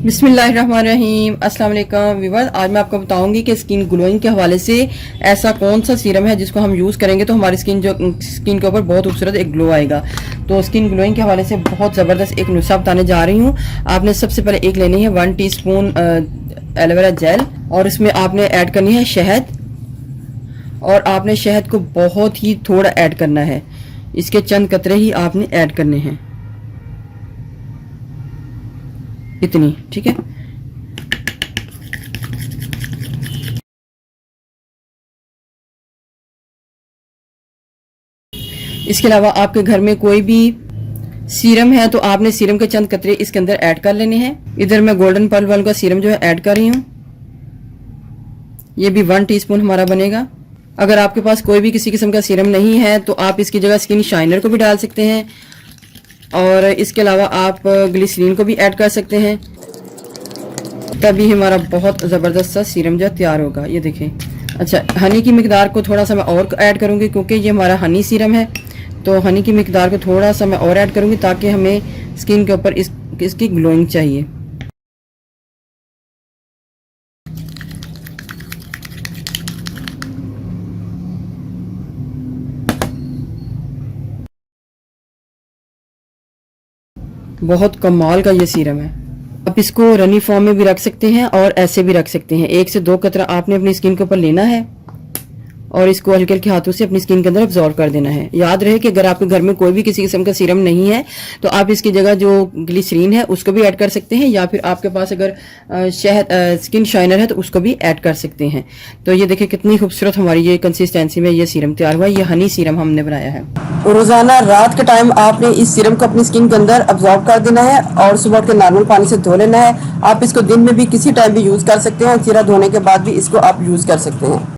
बिस्मिल्लाहिर्रहमानिर्रहीम अस्सलाम वालेकुम व्यूअर्स। आज मैं आपको बताऊंगी कि स्किन ग्लोइंग के हवाले से ऐसा कौन सा सीरम है जिसको हम यूज़ करेंगे तो हमारी स्किन के ऊपर बहुत खूबसूरत एक ग्लो आएगा। तो स्किन ग्लोइंग के हवाले से बहुत ज़बरदस्त एक नुस्खा बताने जा रही हूँ। आपने सबसे पहले एक लेनी है 1 टीस्पून एलोवेरा जेल और इसमें आपने ऐड करनी है शहद, और आपने शहद को बहुत ही थोड़ा ऐड करना है, इसके चंद कतरे ही आपने ऐड करने हैं, इतनी, ठीक है। इसके अलावा आपके घर में कोई भी सीरम है तो आपने सीरम के चंद कतरे इसके अंदर ऐड कर लेने हैं। इधर मैं गोल्डन पर्ल वाल का सीरम जो है ऐड कर रही हूँ, ये भी 1 टीस्पून हमारा बनेगा। अगर आपके पास कोई भी किसी किस्म का सीरम नहीं है तो आप इसकी जगह स्किन शाइनर को भी डाल सकते हैं, और इसके अलावा आप ग्लिसरीन को भी ऐड कर सकते हैं, तभी हमारा बहुत ज़बरदस्त सा सीरम जो तैयार होगा। ये देखें। अच्छा, हनी की मिकदार को थोड़ा सा मैं और ऐड करूँगी क्योंकि ये हमारा हनी सीरम है, तो हनी की मिकदार को थोड़ा सा मैं और ऐड करूँगी ताकि हमें स्किन के ऊपर इसकी ग्लोइंग चाहिए। बहुत कमाल का ये सीरम है। आप इसको रनी फॉर्म में भी रख सकते हैं और ऐसे भी रख सकते हैं। 1 से 2 कतरा आपने अपनी स्किन के ऊपर लेना है और इसको हल्के हल्के हाथों से अपनी स्किन के अंदर अब्जॉर्ब कर देना है। याद रहे कि अगर आपके घर में कोई भी किसी किस्म का सीरम नहीं है तो आप इसकी जगह जो ग्लिसरीन है उसको भी ऐड कर सकते हैं, या फिर आपके पास अगर स्किन शाइनर है तो उसको भी ऐड कर सकते हैं। तो ये देखिए कितनी खूबसूरत हमारी ये कंसिस्टेंसी में ये सीरम तैयार हुआ है। ये हनी सीरम हमने बनाया है। रोजाना रात के टाइम आपने इस सीरम को अपनी स्किन के अंदर अब्जॉर्ब कर देना है और सुबह उठ के नॉर्मल पानी से धो लेना है। आप इसको दिन में भी किसी टाइम भी यूज कर सकते हैं, चेहरा धोने के बाद भी इसको आप यूज कर सकते हैं।